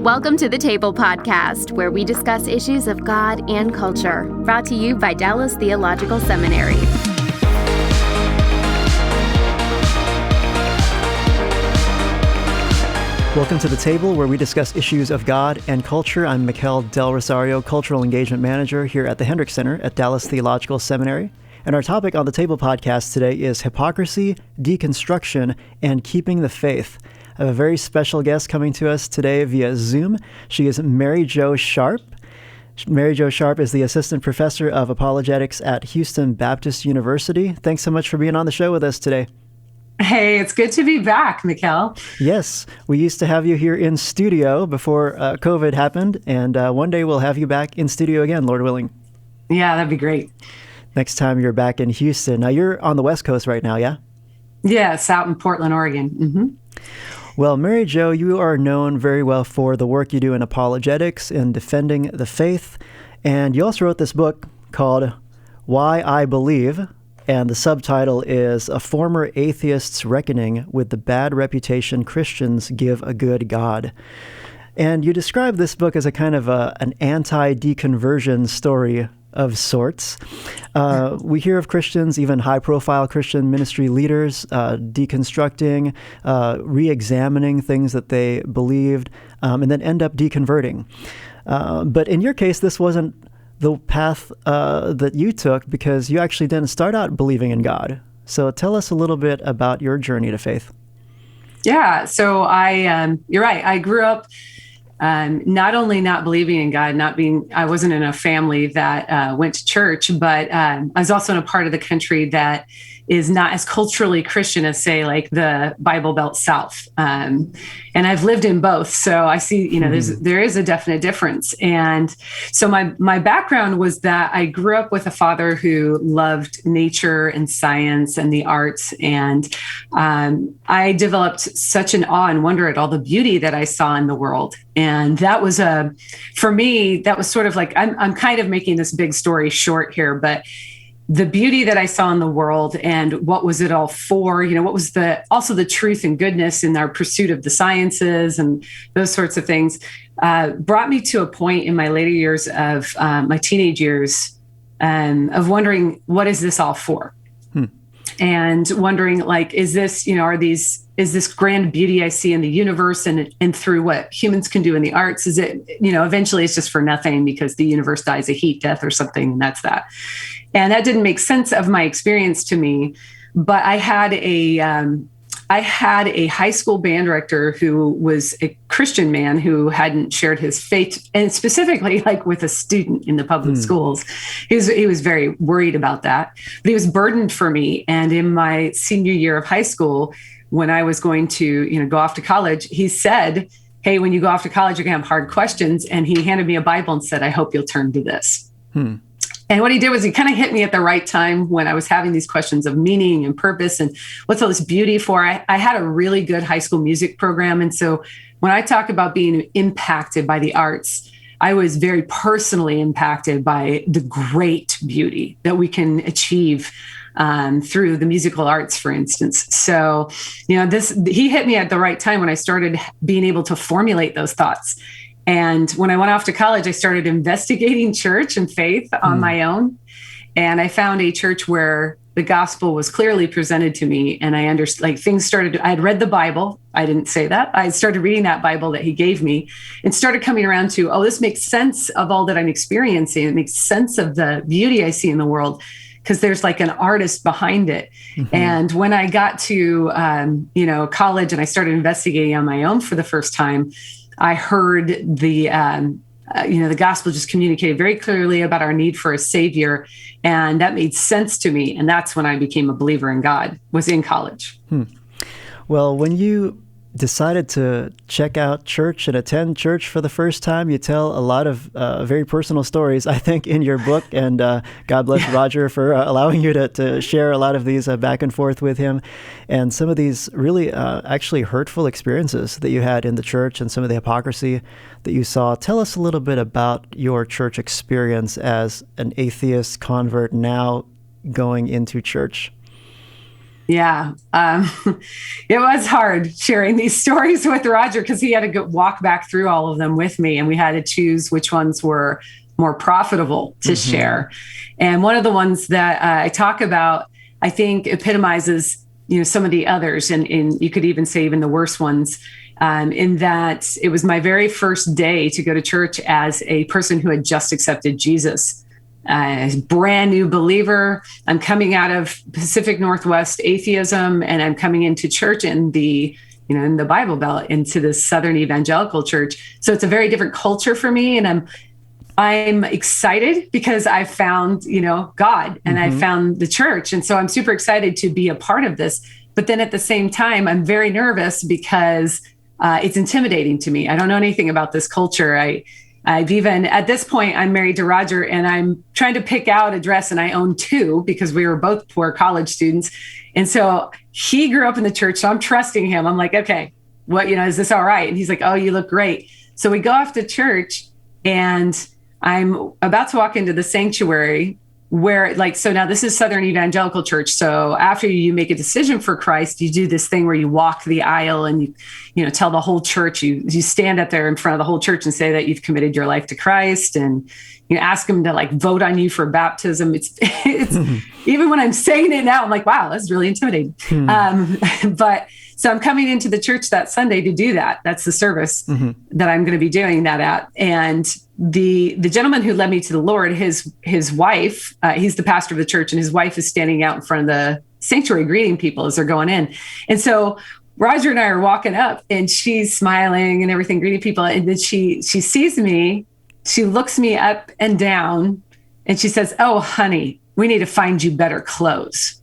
Welcome to the Table Podcast, where we discuss issues of God and culture, brought to you by Dallas Theological Seminary. Welcome to the Table, where we discuss issues of God and culture. I'm Mikel Del Rosario, Cultural Engagement Manager here at the Hendrick Center at Dallas Theological Seminary. And our topic on the Table Podcast today is hypocrisy, deconstruction, and keeping the faith. I have a very special guest coming to us today via Zoom. She is Mary Jo Sharp. Mary Jo Sharp is the Assistant Professor of Apologetics at Houston Baptist University. Thanks so much for being on the show with us today. Hey, it's good to be back, Mikel. Yes, we used to have you here in studio before COVID happened, and one day we'll have you back in studio again, Lord willing. Yeah, that'd be great. Next time you're back in Houston. Now, you're on the West Coast right now, yeah? Yes, out in Portland, Oregon. Mm-hmm. Well, Mary Jo, you are known very well for the work you do in apologetics and defending the faith. And you also wrote this book called Why I Believe, and the subtitle is A Former Atheist's Reckoning with the Bad Reputation Christians Give a Good God. And you describe this book as a kind of an anti-deconversion story of sorts. We hear of Christians, even high-profile Christian ministry leaders, deconstructing, re-examining things that they believed, and then end up deconverting. But in your case, this wasn't the path that you took, because you actually didn't start out believing in God. So tell us a little bit about your journey to faith. Yeah, so you're right. I grew up not only not believing in God, I wasn't in a family that went to church, but I was also in a part of the country that is not as culturally Christian as, say, like the Bible Belt South. And I've lived in both. So I see, there is a definite difference. And so my background was that I grew up with a father who loved nature and science and the arts. And I developed such an awe and wonder at all the beauty that I saw in the world. And that was for me, that was sort of like, I'm kind of making this big story short here, but the beauty that I saw in the world and what was it all for, what was also the truth and goodness in our pursuit of the sciences and those sorts of things, brought me to a point in my later years of my teenage years of wondering, what is this all for? And wondering, like, is this, is this grand beauty I see in the universe and through what humans can do in the arts? Is it, eventually it's just for nothing because the universe dies a heat death or something, and that's that. And that didn't make sense of my experience to me. But I had a high school band director who was a Christian man who hadn't shared his faith, and specifically like with a student in the public schools. He was very worried about that, but he was burdened for me. And in my senior year of high school, when I was going to, go off to college, he said, "Hey, when you go off to college, you're gonna have hard questions." And he handed me a Bible and said, "I hope you'll turn to this." And what he did was he kind of hit me at the right time when I was having these questions of meaning and purpose and what's all this beauty for. I had a really good high school music program. And so when I talk about being impacted by the arts, I was very personally impacted by the great beauty that we can achieve through the musical arts, for instance. So, he hit me at the right time when I started being able to formulate those thoughts. And when I went off to college, I started investigating church and faith on my own. And I found a church where the gospel was clearly presented to me. And I understood, I had read the Bible. I didn't say that. I started reading that Bible that he gave me and started coming around to, this makes sense of all that I'm experiencing. It makes sense of the beauty I see in the world, because there's like an artist behind it. And when I got to, college and I started investigating on my own for the first time, I heard the gospel just communicated very clearly about our need for a savior. And that made sense to me. And that's when I became a believer in God, was in college. Well, when you decided to check out church and attend church for the first time, you tell a lot of very personal stories, I think, in your book. And God bless Roger for allowing you to share a lot of these back and forth with him. And some of these really actually hurtful experiences that you had in the church and some of the hypocrisy that you saw. Tell us a little bit about your church experience as an atheist convert now going into church. Yeah. It was hard sharing these stories with Roger because he had to walk back through all of them with me, and we had to choose which ones were more profitable to share. And one of the ones that I talk about, I think epitomizes, some of the others, and you could even say even the worst ones, in that it was my very first day to go to church as a person who had just accepted Jesus. Brand new believer. I'm coming out of Pacific Northwest atheism, and I'm coming into church in the Bible Belt, into the Southern Evangelical Church. So it's a very different culture for me, and I'm excited because I found, God, and I found the church. And so I'm super excited to be a part of this. But then at the same time, I'm very nervous because it's intimidating to me. I don't know anything about this culture. I've even, at this point, I'm married to Roger, and I'm trying to pick out a dress, and I own two because we were both poor college students. And so he grew up in the church, so I'm trusting him. I'm like, okay, is this all right? And he's like, oh, you look great. So we go off to church, and I'm about to walk into the sanctuary where, so now this is Southern Evangelical Church. So after you make a decision for Christ, you do this thing where you walk the aisle and you tell the whole church, you stand up there in front of the whole church and say that you've committed your life to Christ, and you ask them to vote on you for baptism. It's even when I'm saying it now, I'm like, wow, that's really intimidating. But so I'm coming into the church that Sunday to do that. That's the service that I'm going to be doing that at. And the gentleman who led me to the Lord, his wife, he's the pastor of the church, and his wife is standing out in front of the sanctuary greeting people as they're going in. And so Roger and I are walking up, and she's smiling and everything, greeting people. And then she sees me, she looks me up and down, and she says, "Oh, honey, we need to find you better clothes."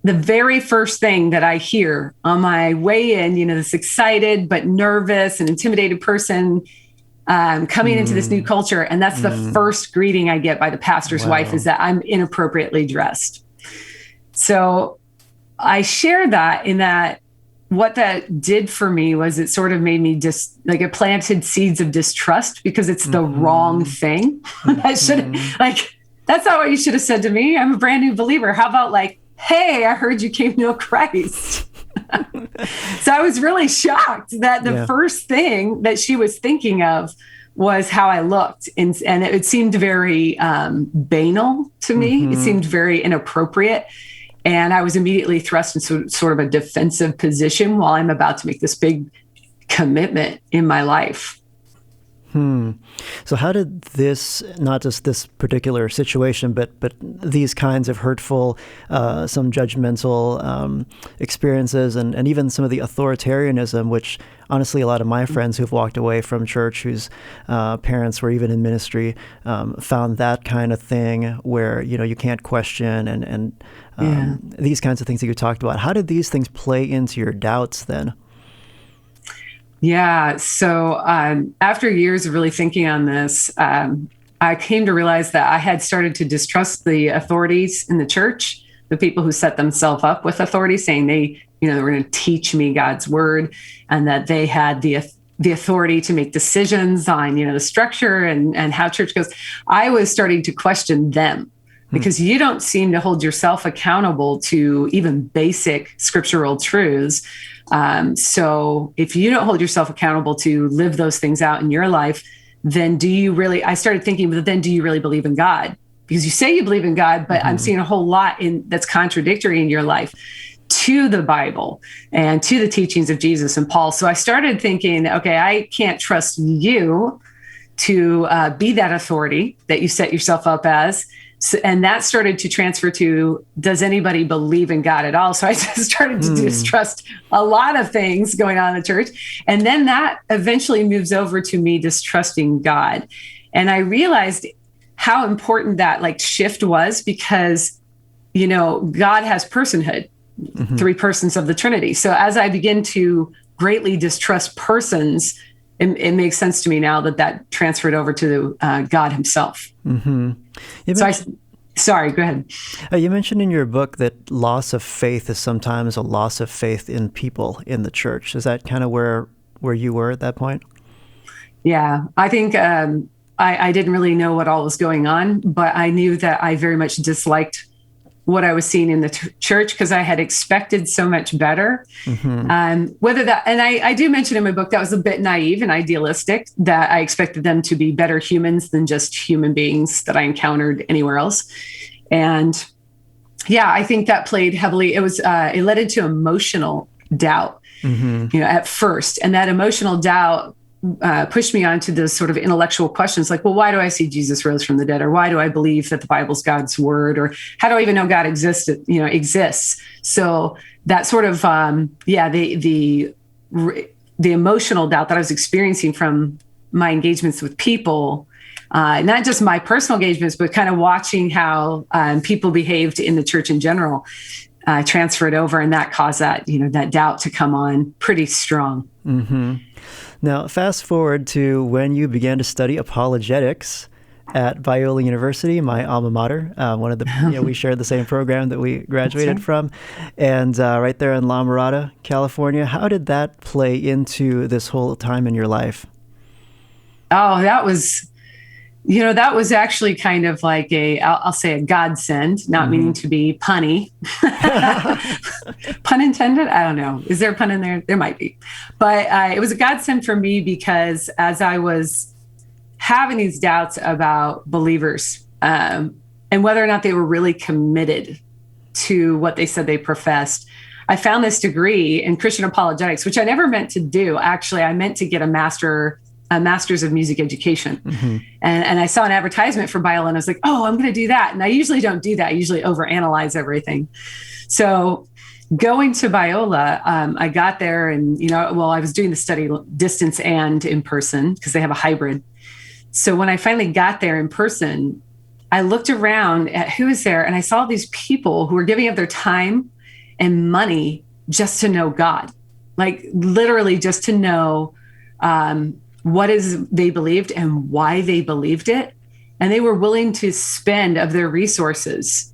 The very first thing that I hear on my way in, this excited but nervous and intimidated person coming into this new culture. And that's the first greeting I get by the pastor's wife, is that I'm inappropriately dressed. So I share that in that what that did for me was it sort of made me it planted seeds of distrust, because it's the wrong thing. I should that's not what you should have said to me. I'm a brand new believer. How about hey, I heard you came to know Christ. So I was really shocked that the first thing that she was thinking of was how I looked. And it seemed very banal to me. It seemed very inappropriate. And I was immediately thrust into sort of a defensive position while I'm about to make this big commitment in my life. So how did this, not just this particular situation, but these kinds of hurtful, some judgmental experiences, and even some of the authoritarianism, which honestly a lot of my friends who've walked away from church, whose parents were even in ministry, found that kind of thing where, you can't question and these kinds of things that you talked about. How did these things play into your doubts then? Yeah. So after years of really thinking on this, I came to realize that I had started to distrust the authorities in the church, the people who set themselves up with authority, saying they were going to teach me God's word, and that they had the authority to make decisions on, the structure and how church goes. I was starting to question them, because you don't seem to hold yourself accountable to even basic scriptural truths. So if you don't hold yourself accountable to live those things out in your life, then I started thinking, but then do you really believe in God? Because you say you believe in God, but I'm seeing a whole lot that's contradictory in your life to the Bible and to the teachings of Jesus and Paul. So I started thinking, okay, I can't trust you to be that authority that you set yourself up as. So, and that started to transfer to, does anybody believe in God at all? So I just started to distrust a lot of things going on in the church. And then that eventually moves over to me distrusting God. And I realized how important that shift was, because, God has personhood, three persons of the Trinity. So as I begin to greatly distrust persons, it makes sense to me now that transferred over to God himself. Sorry, go ahead. You mentioned in your book that loss of faith is sometimes a loss of faith in people in the church. Is that kind of where you were at that point? Yeah, I think I didn't really know what all was going on, but I knew that I very much disliked what I was seeing in the church, because I had expected so much better. Whether that, and I do mention in my book, that was a bit naive and idealistic, that I expected them to be better humans than just human beings that I encountered anywhere else. And yeah, I think that played heavily. It led into emotional doubt, at first. And that emotional doubt pushed me on to those sort of intellectual questions like, well, why do I see Jesus rose from the dead? Or why do I believe that the Bible's God's word? Or how do I even know God exists? So that sort of, the emotional doubt that I was experiencing from my engagements with people, not just my personal engagements, but kind of watching how people behaved in the church in general, transferred over, and that caused that doubt to come on pretty strong. Now, fast forward to when you began to study apologetics at Biola University, my alma mater. One of the we shared the same program that we graduated from, and right there in La Mirada, California. How did that play into this whole time in your life? Oh, that was actually kind of like I'll say a godsend, not meaning to be punny. Pun intended? I don't know. Is there a pun in there? There might be. But it was a godsend for me, because as I was having these doubts about believers and whether or not they were really committed to what they said they professed, I found this degree in Christian apologetics, which I never meant to do. Actually, I meant to get a master's of music education. And I saw an advertisement for Biola, and I was like, oh, I'm going to do that. And I usually don't do that. I usually overanalyze everything. So going to Biola, I got there and, I was doing the study distance and in person because they have a hybrid. So when I finally got there in person, I looked around at who was there, and I saw these people who were giving up their time and money just to know God, like literally just to know what is they believed and why they believed it. And they were willing to spend of their resources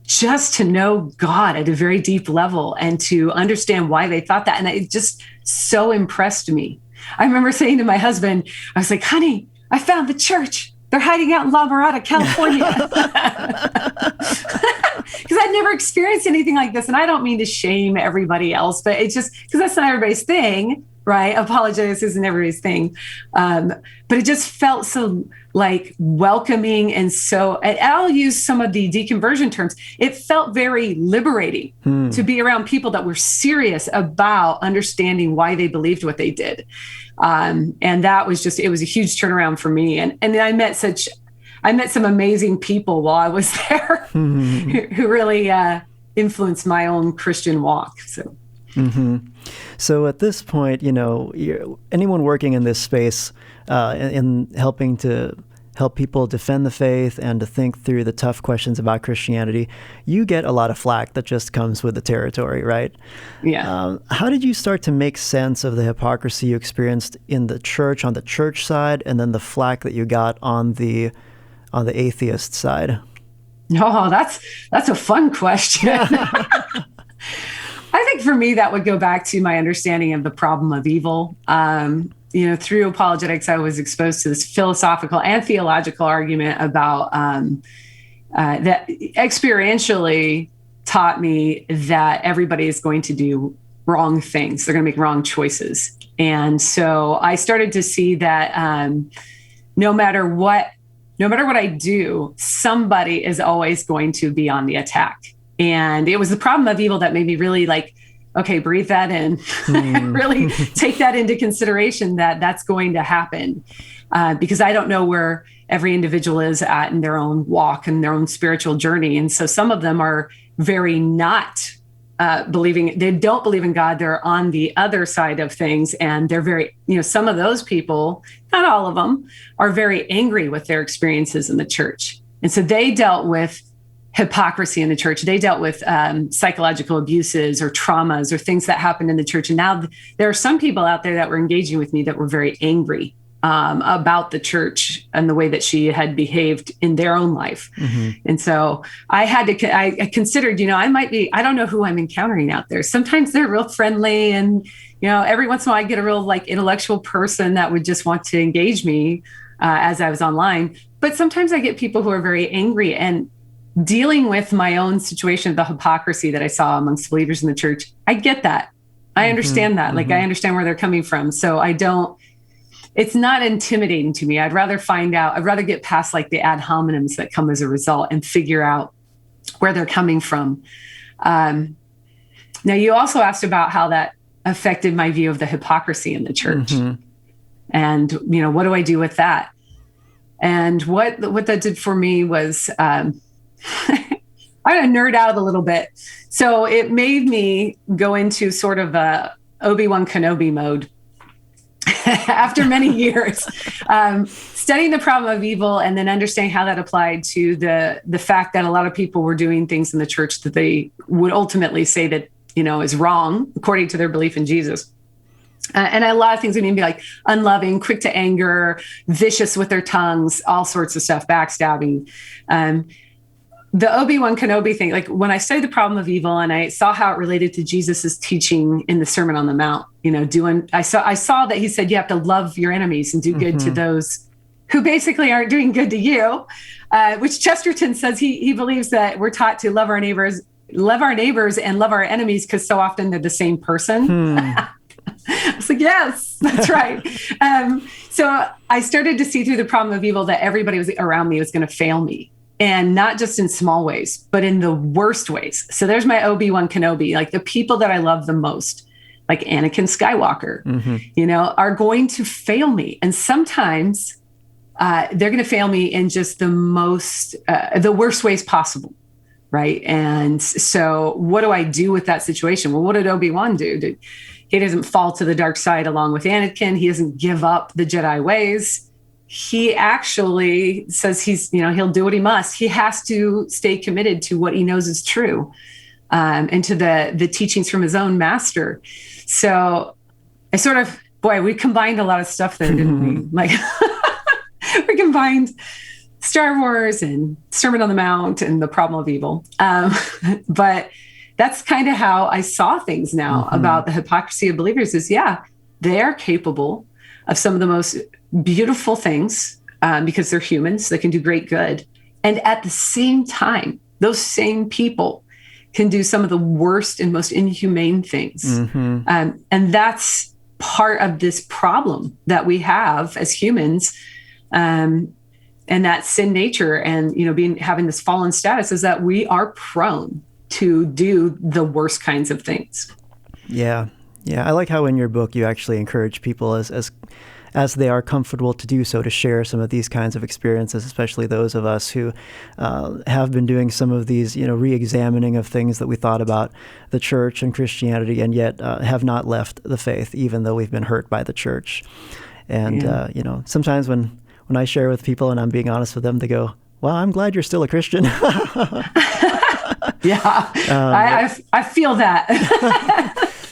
just to know God at a very deep level and to understand why they thought that. And it just so impressed me. I remember saying to my husband, I was like, honey, I found the church. They're hiding out in La Mirada, California. Because I'd never experienced anything like this. And I don't mean to shame everybody else, but it's just because that's not everybody's thing. Right? Apologetics isn't everybody's thing. But it just felt so like welcoming. And so, and I'll use some of the deconversion terms. It felt very liberating to be around people that were serious about understanding why they believed what they did. And that was it was a huge turnaround for me. And I met some amazing people while I was there who really influenced my own Christian walk. So. So at this point, anyone working in this space in helping to help people defend the faith and to think through the tough questions about Christianity, you get a lot of flack that just comes with the territory, right? Yeah. How did you start to make sense of the hypocrisy you experienced in the church, on the church side, and then the flack that you got on the atheist side? Oh, that's a fun question. I think for me, that would go back to my understanding of the problem of evil. Through apologetics, I was exposed to this philosophical and theological argument about that experientially taught me that everybody is going to do wrong things. They're going to make wrong choices. And so I started to see that no matter what I do, somebody is always going to be on the attack. And it was the problem of evil that made me really okay, breathe that in, really take that into consideration that that's going to happen. Because I don't know where every individual is at in their own walk and their own spiritual journey. And so some of them are very not believing, they don't believe in God. They're on the other side of things. And they're very, some of those people, not all of them, are very angry with their experiences in the church. And so they dealt with hypocrisy in the church. They dealt with psychological abuses or traumas or things that happened in the church. And now there are some people out there that were engaging with me that were very angry about the church and the way that she had behaved in their own life. And so I considered, I don't know who I'm encountering out there. Sometimes they're real friendly and, every once in a while I get a real intellectual person that would just want to engage me as I was online. But sometimes I get people who are very angry, and dealing with my own situation of the hypocrisy that I saw amongst believers in the church, I get that. I understand that. Like, I understand where they're coming from. So it's not intimidating to me. I'd rather get past like the ad hominems that come as a result and figure out where they're coming from. Now, you also asked about how that affected my view of the hypocrisy in the church. And, what do I do with that? And what that did for me was, I'm going to nerd out a little bit. So it made me go into sort of a Obi-Wan Kenobi mode after many years, studying the problem of evil and then understanding how that applied to the fact that a lot of people were doing things in the church that they would ultimately say that, is wrong according to their belief in Jesus. And a lot of things would mean be like unloving, quick to anger, vicious with their tongues, all sorts of stuff, backstabbing. The Obi-Wan Kenobi thing, like when I studied the problem of evil and I saw how it related to Jesus's teaching in the Sermon on the Mount, I saw that he said you have to love your enemies and do good to those who basically aren't doing good to you, which Chesterton says he believes that we're taught to love our neighbors and love our enemies because so often they're the same person. I was like, yes, that's right. So I started to see through the problem of evil that everybody around me was going to fail me. And not just in small ways, but in the worst ways. So there's my Obi-Wan Kenobi, like the people that I love the most, like Anakin Skywalker, are going to fail me. And sometimes they're going to fail me in just the worst ways possible. Right. And so what do I do with that situation? Well, what did Obi-Wan do? He doesn't fall to the dark side along with Anakin. He doesn't give up the Jedi ways. He actually says he'll do what he must. He has to stay committed to what he knows is true, and to the teachings from his own master. So we combined a lot of stuff there, didn't we? Like we combined Star Wars and Sermon on the Mount and the problem of evil. But that's kind of how I saw things now about the hypocrisy of believers is, they are capable of some of the most beautiful things because they're humans. They can do great good. And at the same time, those same people can do some of the worst and most inhumane things. And that's part of this problem that we have as humans. And that sin nature and, having this fallen status is that we are prone to do the worst kinds of things. Yeah. I like how in your book you actually encourage people as they are comfortable to do so, to share some of these kinds of experiences, especially those of us who have been doing some of these, re-examining of things that we thought about the church and Christianity, and yet have not left the faith, even though we've been hurt by the church. And, sometimes when I share with people and I'm being honest with them, they go, well, I'm glad you're still a Christian. I feel that.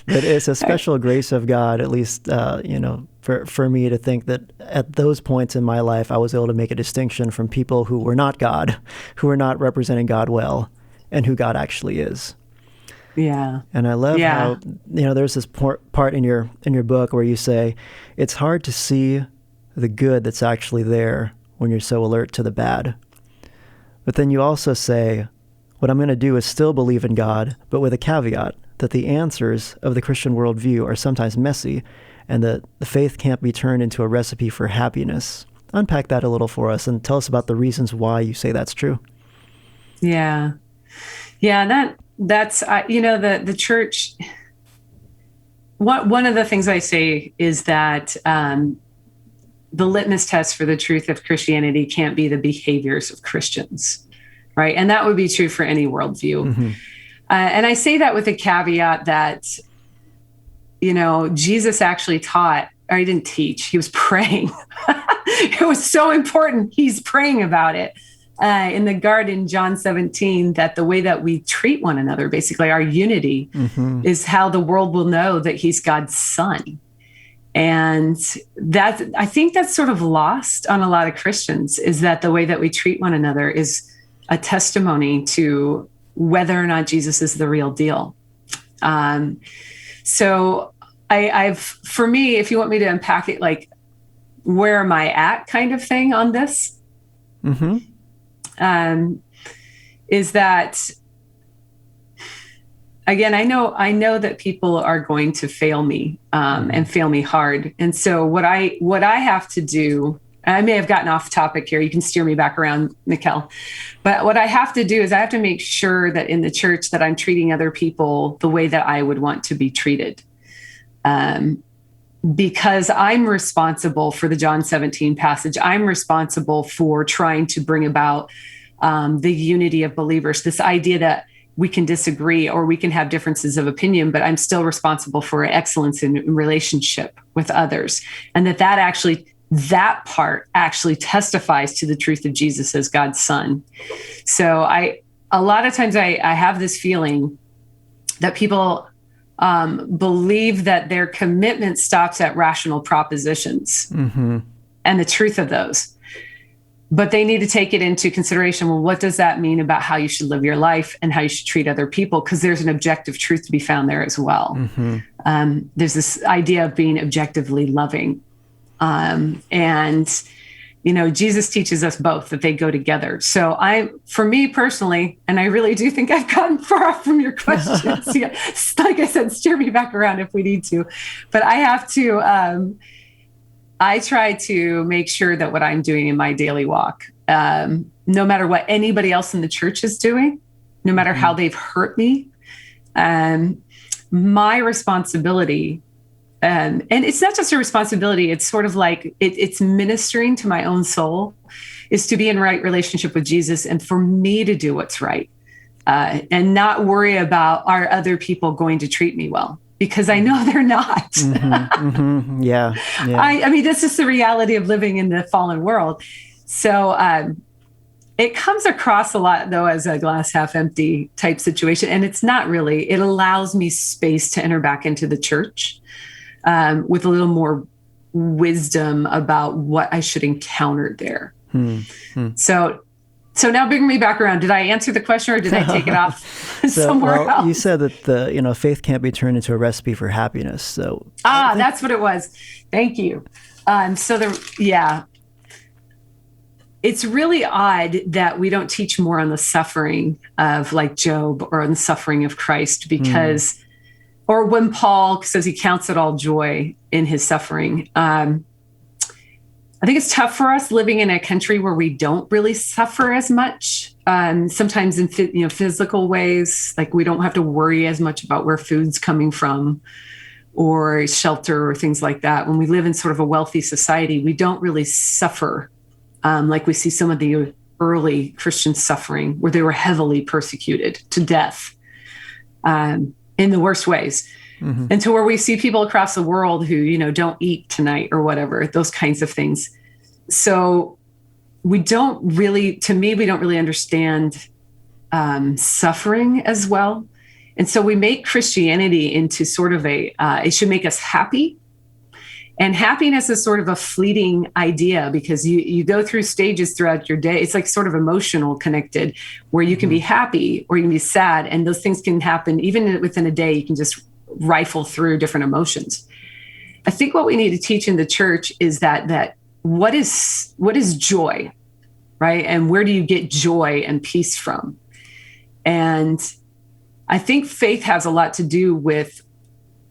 But it's a special grace of God, at least, for me to think that at those points in my life, I was able to make a distinction from people who were not God, who were not representing God well, and who God actually is. Yeah. And I love how, there's this part in your book where you say, it's hard to see the good that's actually there when you're so alert to the bad. But then you also say, what I'm going to do is still believe in God, but with a caveat that the answers of the Christian worldview are sometimes messy and that the faith can't be turned into a recipe for happiness. Unpack that a little for us and tell us about the reasons why you say that's true. Yeah. That's the church. One of the things I say is that the litmus test for the truth of Christianity can't be the behaviors of Christians, right? And that would be true for any worldview. And I say that with a caveat that, Jesus actually taught, or he didn't teach, he was praying. It was so important. He's praying about it in the garden, John 17, that the way that we treat one another, basically our unity, is how the world will know that he's God's son. And I think that's sort of lost on a lot of Christians, is that the way that we treat one another is a testimony to whether or not Jesus is the real deal. So for me, if you want me to unpack it, like, where am I at kind of thing on this? is that, again, I know that people are going to fail me, and fail me hard. And so what I have to do, I may have gotten off topic here. You can steer me back around, Mikel. But what I have to do is I have to make sure that in the church that I'm treating other people the way that I would want to be treated. Because I'm responsible for the John 17 passage. I'm responsible for trying to bring about the unity of believers, this idea that we can disagree or we can have differences of opinion, but I'm still responsible for excellence in relationship with others. And that part actually testifies to the truth of Jesus as God's son. So a lot of times I have this feeling that people believe that their commitment stops at rational propositions and the truth of those. But they need to take it into consideration. Well, what does that mean about how you should live your life and how you should treat other people? Because there's an objective truth to be found there as well. There's this idea of being objectively loving. And, Jesus teaches us both, that they go together. So for me personally, and I really do think I've gotten far off from your questions. Like I said, steer me back around if we need to, but I have to, I try to make sure that what I'm doing in my daily walk, no matter what anybody else in the church is doing, no matter how they've hurt me, my responsibility, and it's not just a responsibility, it's sort of like it's ministering to my own soul, is to be in right relationship with Jesus and for me to do what's right, and not worry about, are other people going to treat me well? Because I know they're not. Yeah. I mean, this is the reality of living in the fallen world. So it comes across a lot, though, as a glass half empty type situation. And it's not really. It allows me space to enter back into the church with a little more wisdom about what I should encounter there. So now bring me back around. Did I answer the question or did I take it off somewhere else? You said that faith can't be turned into a recipe for happiness. So that's what it was. Thank you. It's really odd that we don't teach more on the suffering of like Job or on the suffering of Christ, because, or when Paul says he counts it all joy in his suffering. I think it's tough for us living in a country where we don't really suffer as much. Sometimes in physical ways, like we don't have to worry as much about where food's coming from or shelter or things like that. When we live in sort of a wealthy society, we don't really suffer like we see some of the early Christian suffering, where they were heavily persecuted to death in the worst ways. And to where we see people across the world who, don't eat tonight or whatever, those kinds of things. So we don't really understand suffering as well. And so we make Christianity into sort of it should make us happy. And happiness is sort of a fleeting idea, because you go through stages throughout your day. It's like sort of emotional connected, where you can be happy or you can be sad. And those things can happen even within a day. You can just rifle through different emotions. I think what we need to teach in the church is that what is joy, right? And where do you get joy and peace from? And I think faith has a lot to do with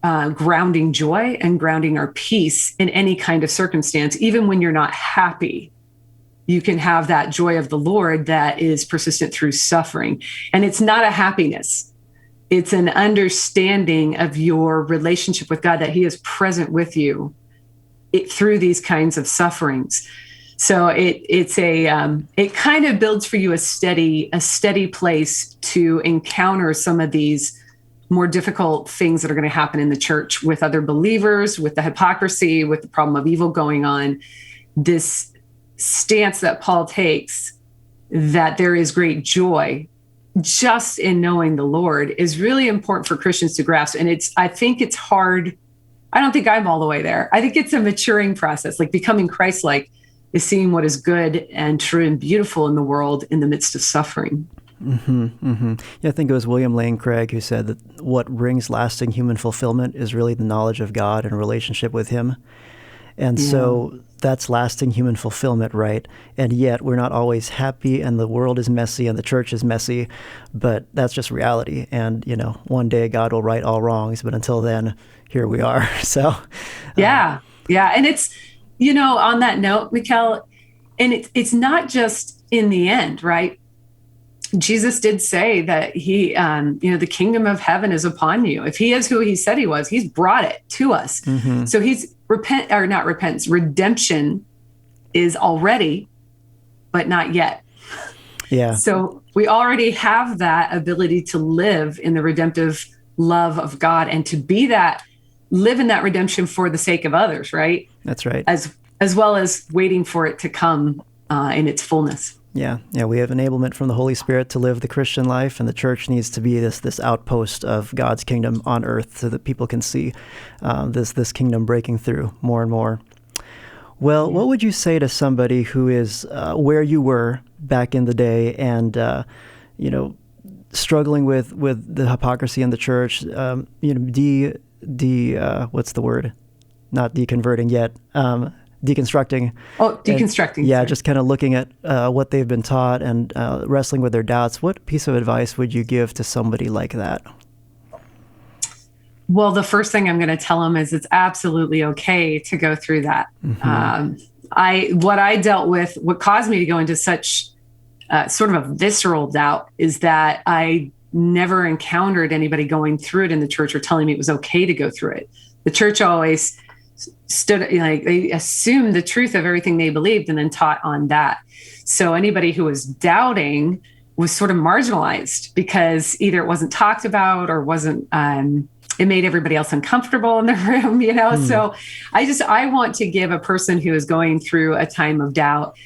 grounding joy and grounding our peace in any kind of circumstance. Even when you're not happy, you can have that joy of the Lord that is persistent through suffering. And it's not a happiness. It's an understanding of your relationship with God, that he is present with you through these kinds of sufferings. So it kind of builds for you a steady place to encounter some of these more difficult things that are going to happen in the church with other believers, with the hypocrisy, with the problem of evil going on. This stance that Paul takes, that there is great joy just in knowing the Lord, is really important for Christians to grasp. And I think it's hard. I don't think I'm all the way there. I think it's a maturing process. Like becoming Christ-like is seeing what is good and true and beautiful in the world in the midst of suffering. Yeah, I think it was William Lane Craig who said that what brings lasting human fulfillment is really the knowledge of God and a relationship with him. And so that's lasting human fulfillment, right? And yet we're not always happy, and the world is messy and the church is messy, but that's just reality. And, one day God will right all wrongs, but until then, here we are. So, yeah. And it's, on that note, Mikel, and it's not just in the end, right? Jesus did say that he, the kingdom of heaven is upon you. If he is who he said he was, he's brought it to us. Mm-hmm. So redemption is already, but not yet. Yeah. So we already have that ability to live in the redemptive love of God and to live in that redemption for the sake of others, right? That's right. As well as waiting for it to come in its fullness. Yeah, we have enablement from the Holy Spirit to live the Christian life, and the church needs to be this outpost of God's kingdom on earth so that people can see this kingdom breaking through more and more. Well, what would you say to somebody who is where you were back in the day and, struggling with the hypocrisy in the church, what's the word? Not deconverting yet. Deconstructing. Oh, deconstructing. And, yeah, just kind of looking at what they've been taught and wrestling with their doubts. What piece of advice would you give to somebody like that? Well, the first thing I'm going to tell them is it's absolutely okay to go through that. Mm-hmm. What I dealt with, what caused me to go into such sort of a visceral doubt is that I never encountered anybody going through it in the church or telling me it was okay to go through it. The church always they assumed the truth of everything they believed and then taught on that. So anybody who was doubting was sort of marginalized because either it wasn't talked about or wasn't, it made everybody else uncomfortable in the room, So I want to give a person who is going through a time of doubt,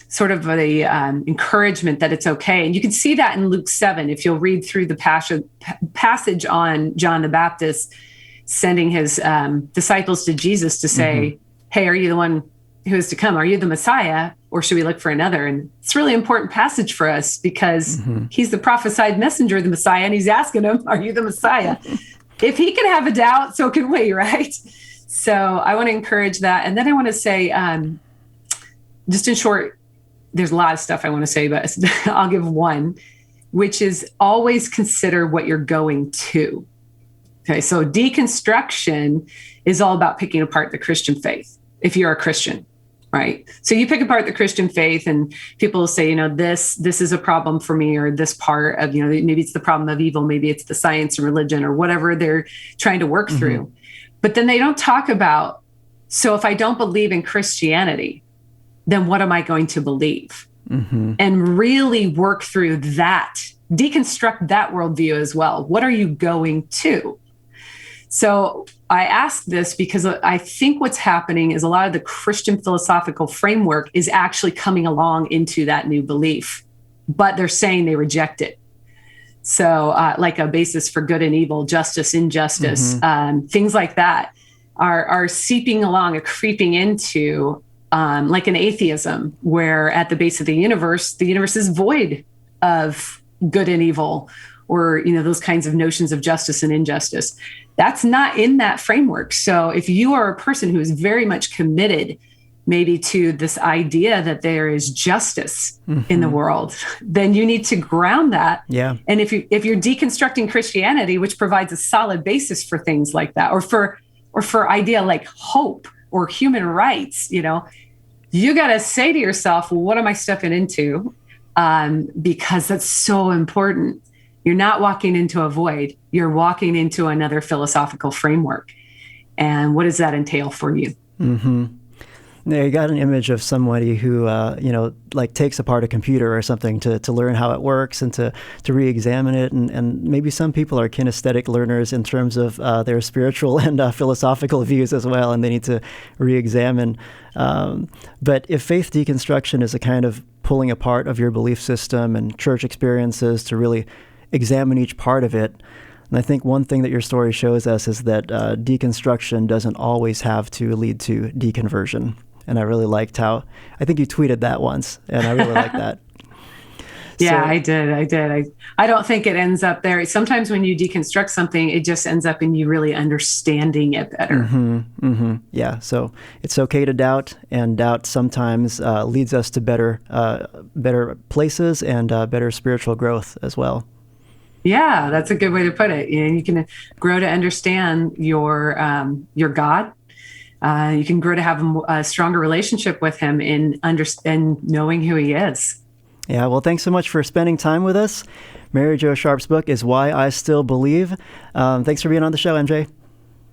sort of the encouragement that it's okay. And you can see that in Luke 7, if you'll read through the passage on John the Baptist sending his disciples to Jesus to say, hey, are you the one who is to come? Are you the Messiah, or should we look for another? And it's a really important passage for us because he's the prophesied messenger of the Messiah, and he's asking him, are you the Messiah? If he can have a doubt, so can we, right? So I want to encourage that. And then I want to say, just in short, there's a lot of stuff I want to say, but I'll give one, which is always consider what you're going to. Okay, so deconstruction is all about picking apart the Christian faith, if you're a Christian, right? So you pick apart the Christian faith and people will say, this is a problem for me, or this part of, maybe it's the problem of evil, maybe it's the science and religion or whatever they're trying to work through. But then they don't talk about, so if I don't believe in Christianity, then what am I going to believe? And really work through that, deconstruct that worldview as well. What are you going to? So I ask this because I think what's happening is a lot of the Christian philosophical framework is actually coming along into that new belief, but they're saying they reject it. So like a basis for good and evil, justice, injustice, things like that are seeping along or creeping into like an atheism, where at the base of the universe is void of good and evil, or, those kinds of notions of justice and injustice. That's not in that framework. So if you are a person who is very much committed maybe to this idea that there is justice in the world, then you need to ground that. Yeah. And if you're deconstructing Christianity, which provides a solid basis for things like that, or for idea like hope or human rights, you got to say to yourself, well, what am I stepping into? Because that's so important. You're not walking into a void. You're walking into another philosophical framework. And what does that entail for you? Yeah, you got an image of somebody who, takes apart a computer or something to learn how it works and to re-examine it. And maybe some people are kinesthetic learners in terms of their spiritual and philosophical views as well, and they need to re-examine. But if faith deconstruction is a kind of pulling apart of your belief system and church experiences to really examine each part of it, and I think one thing that your story shows us is that deconstruction doesn't always have to lead to deconversion. And I really liked how, I think you tweeted that once, and I really like that. Yeah, I did. I don't think it ends up there. Sometimes when you deconstruct something, it just ends up in you really understanding it better. Yeah, so it's okay to doubt, and doubt sometimes leads us to better places and better spiritual growth as well. Yeah, that's a good way to put it. You can grow to understand your God. You can grow to have a stronger relationship with him in knowing who he is. Yeah, well, thanks so much for spending time with us. Mary Jo Sharp's book is Why I Still Believe. Thanks for being on the show, MJ.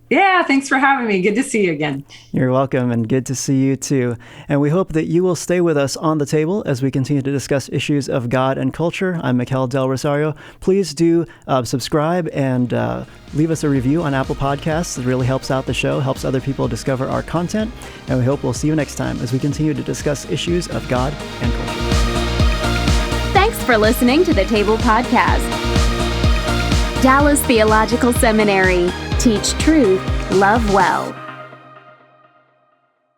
Yeah, thanks for having me. Good to see you again. You're welcome, and good to see you too. And we hope that you will stay with us on the table as we continue to discuss issues of God and culture. I'm Mikel Del Rosario. Please do subscribe and leave us a review on Apple Podcasts. It really helps out the show, helps other people discover our content. And we hope we'll see you next time as we continue to discuss issues of God and culture. Thanks for listening to the Table Podcast. Dallas Theological Seminary. Teach truth, love well.